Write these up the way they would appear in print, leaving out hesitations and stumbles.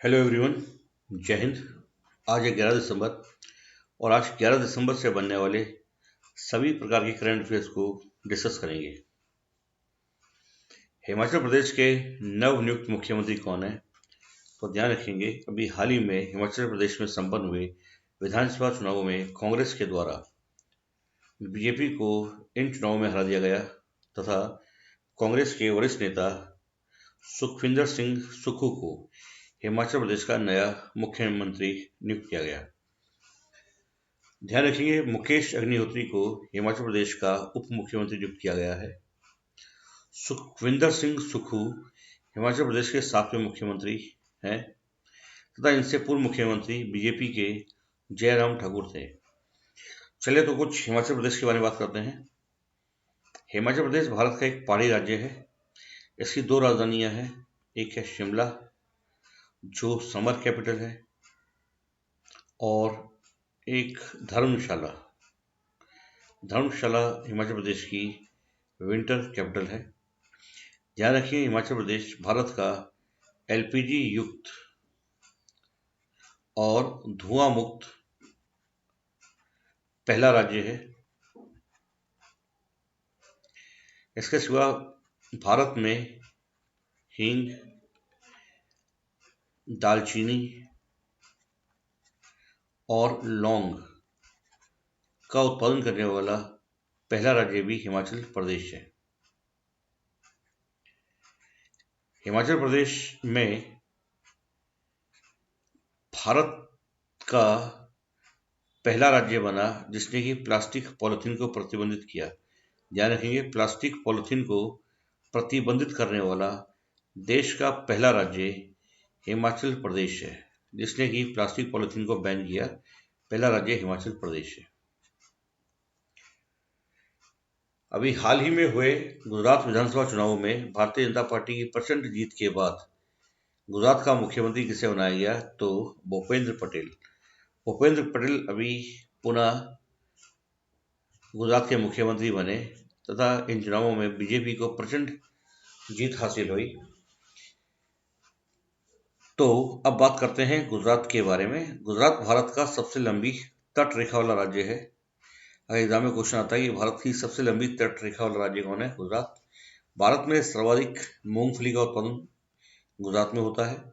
Hello everyone. जय हिंद। आज है 11 दिसंबर और आज 11 दिसंबर से बनने वाले सभी प्रकार के करंट अफेयर्स को डिस्कस करेंगे। हिमाचल प्रदेश के नवनियुक्त मुख्यमंत्री कौन है, तो ध्यान रखेंगे अभी हाल ही में हिमाचल प्रदेश में संपन्न हुए विधानसभा चुनावों में कांग्रेस के द्वारा बीजेपी को इन चुनावों में हरा दिया गया तथा कांग्रेस के वरिष्ठ नेता सुखविंदर सिंह सुक्खू को हिमाचल प्रदेश का नया मुख्यमंत्री नियुक्त किया गया। ध्यान रखिए मुकेश अग्निहोत्री को हिमाचल प्रदेश का उप मुख्यमंत्री नियुक्त किया गया है। सुखविंदर सिंह सुक्खू हिमाचल प्रदेश के 7वें मुख्यमंत्री हैं तथा इनसे पूर्व मुख्यमंत्री बीजेपी के जयराम ठाकुर थे। चलिए तो कुछ हिमाचल प्रदेश के बारे में बात करते हैं। हिमाचल प्रदेश भारत का एक पहाड़ी राज्य है। इसकी 2 राजधानियां हैं, एक है शिमला जो समर कैपिटल है और एक धर्मशाला। धर्मशाला हिमाचल प्रदेश की विंटर कैपिटल है। ध्यान रखिए हिमाचल प्रदेश भारत का एलपीजी युक्त और धुआं मुक्त पहला राज्य है। इसके सिवा भारत में हींग, दालचीनी और लौंग का उत्पादन करने वाला पहला राज्य भी हिमाचल प्रदेश है। हिमाचल प्रदेश में भारत का पहला राज्य बना जिसने कि प्लास्टिक पॉलिथीन को प्रतिबंधित किया। ध्यान रखेंगे प्लास्टिक पॉलिथीन को प्रतिबंधित करने वाला देश का पहला राज्य हिमाचल प्रदेश है, जिसने कि प्लास्टिक पॉलिथीन को बैन किया। पहला राज्य हिमाचल प्रदेश है। अभी हाल ही में हुए गुजरात विधानसभा चुनावों में भारतीय जनता पार्टी की प्रचंड जीत के बाद गुजरात का मुख्यमंत्री किसे बनाया गया, तो भूपेंद्र पटेल। भूपेंद्र पटेल अभी पुनः गुजरात के मुख्यमंत्री बने तथा इन चुनावों में बीजेपी को प्रचंड जीत हासिल हुई। तो अब बात करते हैं गुजरात के बारे में। गुजरात भारत का सबसे लंबी तट रेखा वाला राज्य है। अगर एग्जाम में क्वेश्चन आता है कि भारत की सबसे लंबी तट रेखा वाला राज्य कौन है, गुजरात। भारत में सर्वाधिक मूंगफली का उत्पादन गुजरात में होता है।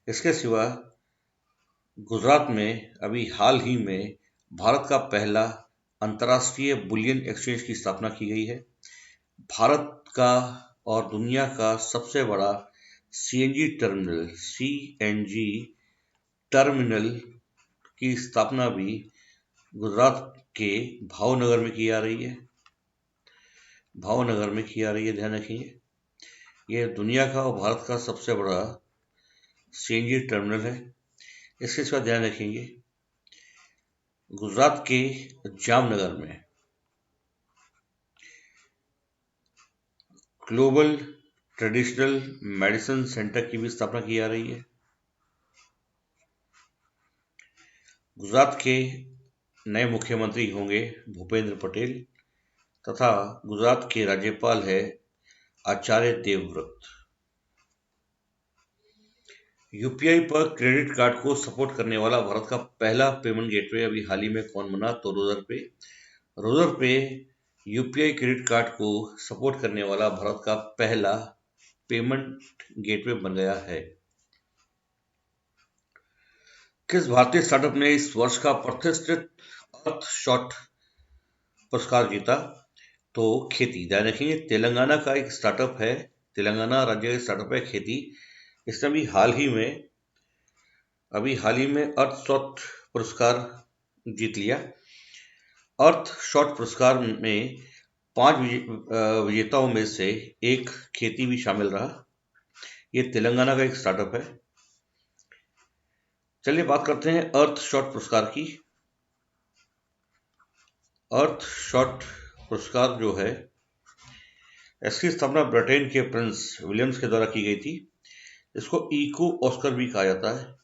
इसके सिवा गुजरात में अभी हाल ही में भारत का पहला अंतर्राष्ट्रीय बुलियन एक्सचेंज की स्थापना की गई है। भारत का और दुनिया का सबसे बड़ा सीएनजी टर्मिनल की स्थापना भी गुजरात के भावनगर में की जा रही है। ध्यान रखिए यह दुनिया का और भारत का सबसे बड़ा सीएनजी टर्मिनल है। इसके साथ ध्यान रखेंगे गुजरात के जामनगर में ग्लोबल ट्रेडिशनल मेडिसिन सेंटर की भी स्थापना की जा रही है। गुजरात के नए मुख्यमंत्री होंगे भूपेंद्र पटेल तथा गुजरात के राज्यपाल है आचार्य देवव्रत। यूपीआई पर क्रेडिट कार्ड को सपोर्ट करने वाला भारत का पहला पेमेंट गेटवे अभी हाल ही में कौन बना, तो रोजर पे यूपीआई क्रेडिट कार्ड को सपोर्ट करने वाला भारत का पहला पेमेंट गेटवे बन गया है। किस भारतीय स्टार्टअप ने इस वर्ष का प्रतिष्ठित अर्थशॉट पुरस्कार जीता, तो खेती। ध्यान रखिए तेलंगाना का एक स्टार्टअप है, तेलंगाना राज्य का स्टार्टअप है खेती। इसने अभी हाल ही में अर्थशॉट पुरस्कार जीत लिया। अर्थशॉट पुरस्कार में 5 विजेताओं में से एक खेती भी शामिल रहा। ये तेलंगाना का एक स्टार्टअप है। चलिए बात करते हैं अर्थशॉट पुरस्कार की। अर्थशॉट पुरस्कार जो है इसकी स्थापना ब्रिटेन के प्रिंस विलियम्स के द्वारा की गई थी। इसको इको ऑस्कर भी कहा जाता है।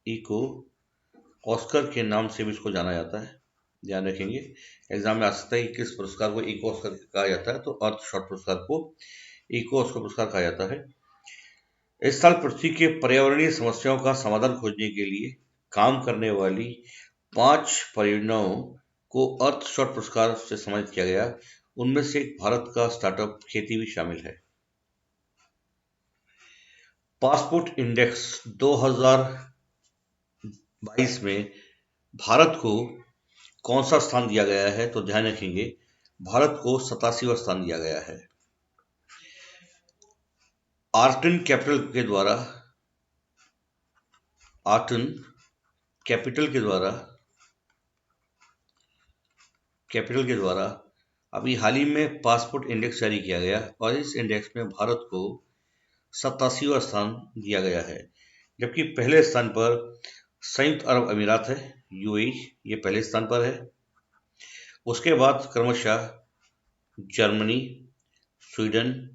इको ऑस्कर के नाम से भी इसको जाना जाता है। ध्यान रखेंगे एग्जाम में आ सकता है कि किस पुरस्कार को इको ऑस्कर कहा जाता है, तो अर्थशॉट पुरस्कार को इको ऑस्कर पुरस्कार कहा जाता है। इस साल पृथ्वी के पर्यावरणीय समस्याओं का समाधान खोजने के लिए काम करने वाली 5 परियोजनाओं को अर्थशॉट पुरस्कार से सम्मानित किया गया। उनमें से एक भारत का स्टार्टअप खेती भी शामिल है। पासपोर्ट इंडेक्स 2022 में भारत को कौन सा स्थान दिया गया है? तो ध्यान रखेंगे, भारत को 87वां स्थान दिया गया है। आर्टन कैपिटल के द्वारा अभी हाल ही में पासपोर्ट इंडेक्स जारी किया गया और इस इंडेक्स में भारत को 87वां स्थान दिया गया है, जबकि पहले स्थान पर संयुक्त अरब अमीरात है, यूएई, ये पहले स्थान पर है। उसके बाद क्रमशः Germany, Sweden,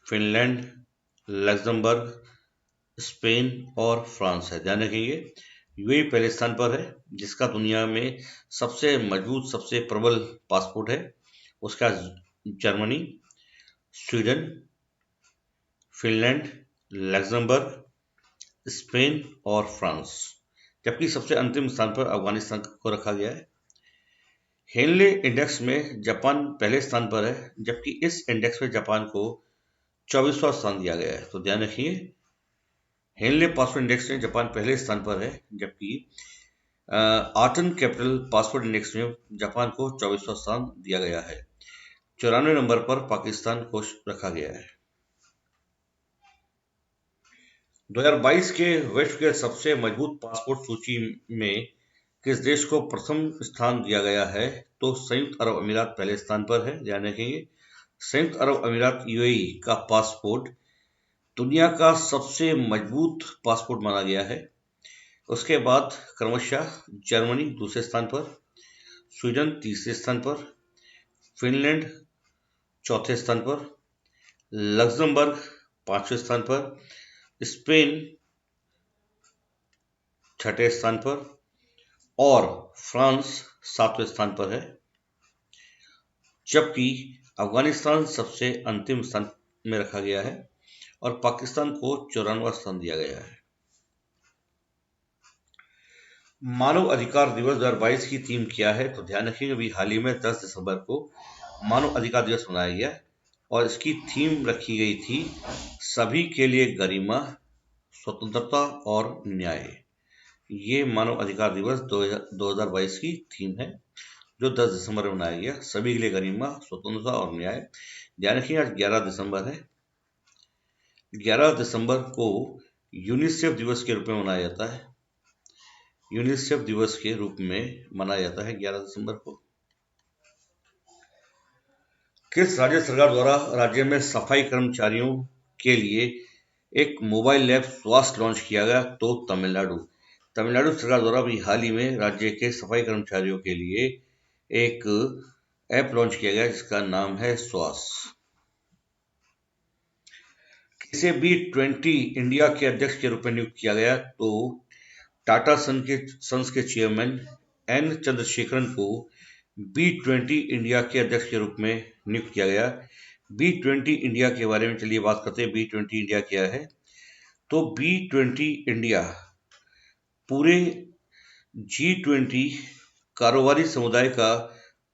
Finland, Luxembourg, Spain और फ्रांस है। ध्यान रखेंगे, यूएई पहले स्थान पर है, जिसका दुनिया में सबसे मजबूत, सबसे प्रबल पासपोर्ट है। उसका Germany, Sweden, Finland, Luxembourg, Spain और फ्रांस, जबकि सबसे अंतिम स्थान पर अफगानिस्तान को रखा गया है। हेनले इंडेक्स में जापान पहले स्थान पर है, जबकि इस इंडेक्स में जापान को 24वां स्थान दिया गया है। तो ध्यान रखिए, हेनले पासपोर्ट इंडेक्स में जापान पहले स्थान पर है, जबकि आर्टन कैपिटल पासपोर्ट इंडेक्स में जापान को 24वां स्थान दिया गया है। 94 नंबर पर पाकिस्तान को रखा गया है। 2022 के विश्व के सबसे मजबूत पासपोर्ट सूची में किस देश को प्रथम स्थान दिया गया है? तो संयुक्त अरब अमीरात पहले स्थान पर है। ध्यान रखेंगे, संयुक्त अरब अमीरात यूएई का पासपोर्ट दुनिया का सबसे मजबूत पासपोर्ट माना गया है। उसके बाद क्रमशः जर्मनी दूसरे स्थान पर, स्वीडन तीसरे स्थान पर, फिनलैंड चौथे स्थान पर, लग्जमबर्ग पांचवें स्थान पर, स्पेन छठे स्थान पर और फ्रांस सातवें स्थान पर है, जबकि अफगानिस्तान सबसे अंतिम स्थान में रखा गया है और पाकिस्तान को 94वां स्थान दिया गया है। मानव अधिकार दिवस 2022 की थीम क्या है? तो ध्यान रखिएगा, अभी हाल ही में 10 दिसंबर को मानव अधिकार दिवस मनाया गया और इसकी थीम रखी गई थी सभी के लिए गरिमा, स्वतंत्रता और न्याय। ये मानव अधिकार दिवस 2022 की थीम है, जो 10 दिसंबर में मनाया गया। सभी के लिए गरिमा, स्वतंत्रता और न्याय। ध्यान रखिए, आज 11 दिसंबर है। 11 दिसंबर को यूनिसेफ दिवस के रूप में मनाया जाता है। यूनिसेफ दिवस के रूप में मनाया जाता है 11 दिसंबर को। किस राज्य सरकार द्वारा राज्य में सफाई कर्मचारियों के लिए एक मोबाइल ऐप स्वास्थ्य लॉन्च किया गया? तो तमिलनाडु सरकार द्वारा भी हाल ही में राज्य के सफाई कर्मचारियों के लिए एक ऐप लॉन्च किया गया, जिसका नाम है स्वास्थ्य। किसे B20 इंडिया के अध्यक्ष के रूप में नियुक्त किया गया? तो टाटा सन्स के चेयरमैन एन चंद्रशेखरन को B20 इंडिया के अध्यक्ष के रूप में नियुक्त किया गया। B20 इंडिया के बारे में चलिए बात करते हैं। B20 इंडिया क्या है? तो B20 इंडिया पूरे G20 कारोबारी समुदाय का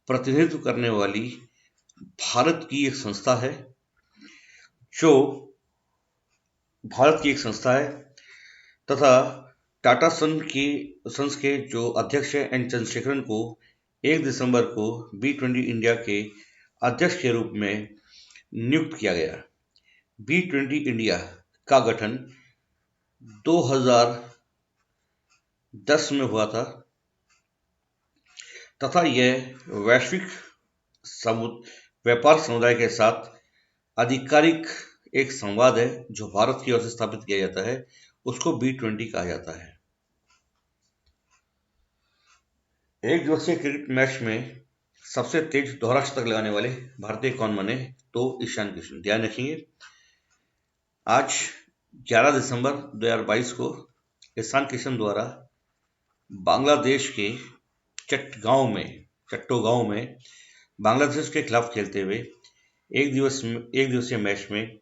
प्रतिनिधित्व करने वाली भारत की एक संस्था है, तथा टाटा सन्स के जो अध्यक्ष हैं एन चंद्रशेखरन को 1 दिसंबर को B20 इंडिया के अध्यक्ष के रूप में नियुक्त किया गया। B20 इंडिया का गठन 2010 में हुआ था तथा यह वैश्विक व्यापार समुदाय के साथ आधिकारिक एक संवाद है, जो भारत की ओर से स्थापित किया जाता है, उसको B20 कहा जाता है। एक दिवसीय क्रिकेट मैच में सबसे तेज दोहरा शतक लगाने वाले भारतीय कौन बने? तो ईशान किशन। ध्यान रखिए, आज 11 दिसंबर 2022 को ईशान किशन द्वारा बांग्लादेश के चट्टोगांव में बांग्लादेश के खिलाफ खेलते हुए एक दिवसीय मैच में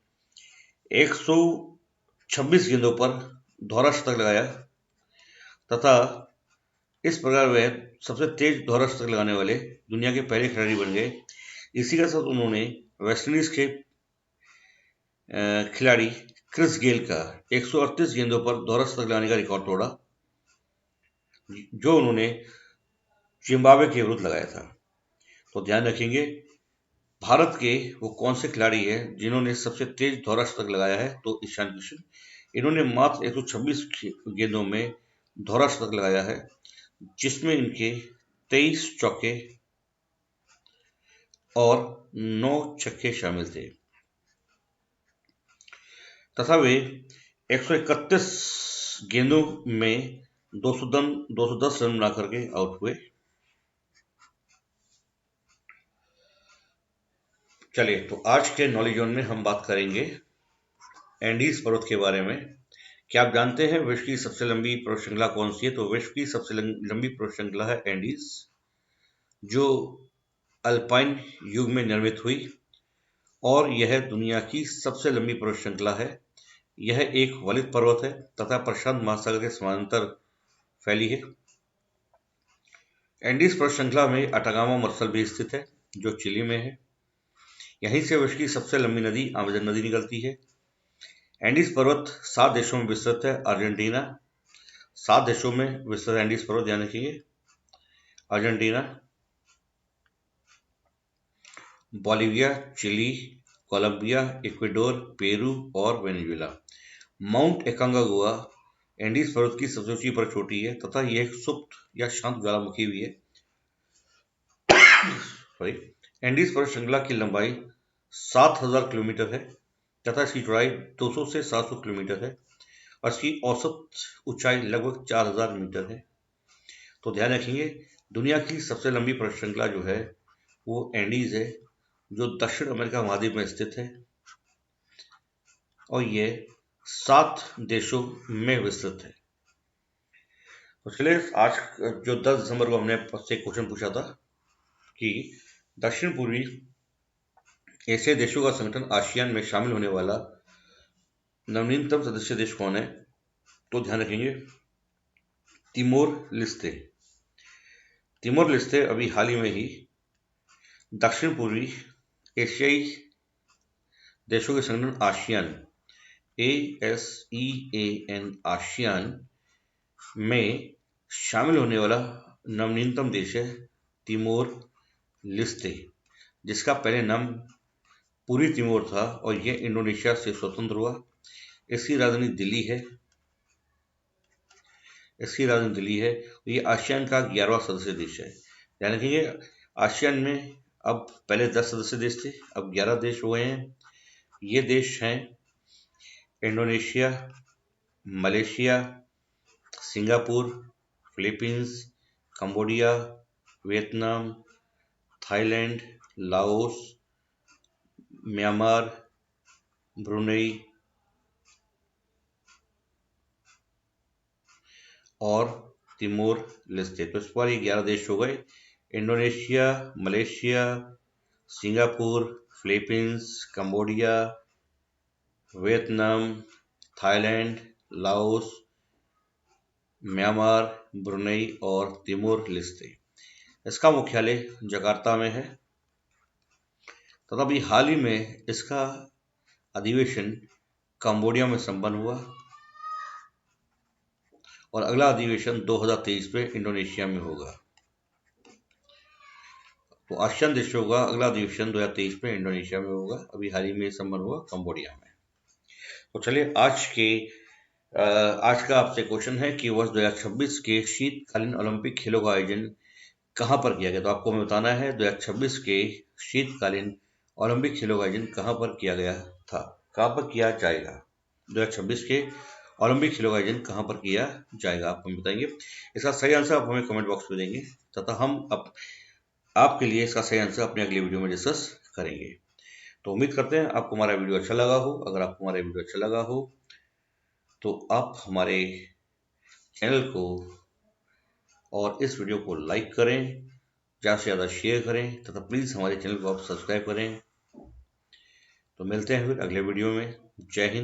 100 26 गेंदों पर दोहरा शतक लगाया तथा इस प्रकार वह सबसे तेज दोहरा शतक लगाने वाले दुनिया के पहले खिलाड़ी बन गए। इसी के साथ उन्होंने वेस्टइंडीज के खिलाड़ी क्रिस गेल का 138 गेंदों पर दोहरा शतक लगाने का रिकॉर्ड तोड़ा, जो उन्होंने जिम्बाब्वे के विरुद्ध लगाया था। तो ध्यान रखेंगे भारत के वो कौन से खिलाड़ी हैं जिन्होंने सबसे तेज दोहरा शतक लगाया है। तो ईशान किशन, इन्होंने मात्र 126 गेंदों में दोहरा शतक लगाया है, जिसमें इनके 23 चौके और 9 छक्के शामिल थे तथा वे 131 गेंदों में 210 रन बना करके आउट हुए। चलिए, तो आज के नॉलेज जोन में हम बात करेंगे एंडीज पर्वत के बारे में। क्या आप जानते हैं विश्व की सबसे लंबी पर्वत श्रृंखला कौन सी है? तो विश्व की सबसे लंबी पर्वत श्रृंखला है एंडीज, जो अल्पाइन युग में निर्मित हुई और यह दुनिया की सबसे लंबी पर्वत श्रृंखला है। यह एक वलित पर्वत है तथा प्रशांत महासागर के समानांतर फैली है। एंडीज पर्वत श्रृंखला में अटाकामा मरुस्थल भी स्थित है, जो चिली में है। यहीं से विश्व की सबसे लंबी नदी अमेजन नदी निकलती है। एंडीज पर्वत 7 देशों में विस्तृत है। अर्जेंटीना, 7 देशों में विस्तृत एंडीज पर्वत, ध्यान रखिए। Argentina, Bolivia, Chile, Colombia, Ecuador, Peru और वेनेजुएला। माउंट एकांकागुआ एंडीज पर्वत की सबसे ऊंची पर चोटी है तथा यह एक सुप्त या शांत ज्वालामुखी भी है। एंडीज पर्वत श्रृंखला की लंबाई 7000 किलोमीटर है तथा इसकी चौड़ाई 200 से 700 किलोमीटर है और इसकी औसत ऊंचाई लगभग 4000 मीटर है। तो ध्यान रखेंगे दुनिया की सबसे लंबी पर्वत श्रृंखला जो है वो एंडीज है, जो दक्षिण अमेरिका महाद्वीप में स्थित है और ये 7 देशों में विस्तृत है। तो चलिए, आज जो 10 दिसंबर को हमने आपसे क्वेश्चन पूछा था कि दक्षिण पूर्वी एशियाई देशों का संगठन आसियान में शामिल होने वाला नवीनतम सदस्य देश कौन है? तो ध्यान रखेंगे तिमोर लेस्ते। तिमोर लेस्ते अभी हाल ही में ही दक्षिण पूर्वी एशियाई देशों के संगठन आसियान ASEAN आसियान में शामिल होने वाला नवनीतम देश है तिमोर लेस्ते, जिसका पहले नाम पूर्वी तिमोर था और यह इंडोनेशिया से स्वतंत्र हुआ। इसकी राजधानी दिल्ली है। ये आसियान का 11वां सदस्य देश है। ध्यान रखिए आसियान में अब पहले 10 सदस्य देश थे, अब 11 देश हुए हैं। ये देश हैं Indonesia, Malaysia, Singapore, Philippines, Cambodia, Vietnam, Thailand, Laos, Myanmar, Brunei और तिमोर लेस्ते। तो इस बार ये 11 देश हो गए। Indonesia, Malaysia, Singapore, Philippines, Cambodia, Vietnam, Thailand, Laos, Myanmar, Brunei और तिमोर लेस्ते। इसका मुख्यालय जकार्ता में है तथा अभी हाल ही में इसका अधिवेशन कंबोडिया में संपन्न हुआ और अगला अधिवेशन 2023 में इंडोनेशिया में होगा। तो आसियान देशों का अगला अधिवेशन 2023 में इंडोनेशिया में होगा, अभी हाल ही में संपन्न हुआ कंबोडिया में। तो चलिए, आज का आपसे क्वेश्चन है कि वर्ष 2026 के शीतकालीन ओलंपिक खेलों का आयोजन कहां पर किया गया? तो आपको हमें बताना है 2026 के शीतकालीन ओलंपिक खेलों का आयोजन कहां पर किया गया था, कहां पर किया जाएगा। 2026 के ओलंपिक खेलों का आयोजन कहां पर किया जाएगा, आप हमें बताएंगे। इसका सही आंसर आप हमें कमेंट बॉक्स में देंगे तथा हम आपके लिए इसका सही आंसर अपने अगले वीडियो में डिस्कस करेंगे। तो उम्मीद करते हैं आपको हमारा वीडियो अच्छा लगा हो। अगर आपको हमारा वीडियो अच्छा लगा हो तो आप हमारे चैनल को और इस वीडियो को लाइक करें, ज़्यादा से ज़्यादा शेयर करें तथा प्लीज़ हमारे चैनल को आप सब्सक्राइब करें। तो मिलते हैं फिर अगले वीडियो में। जय हिंद।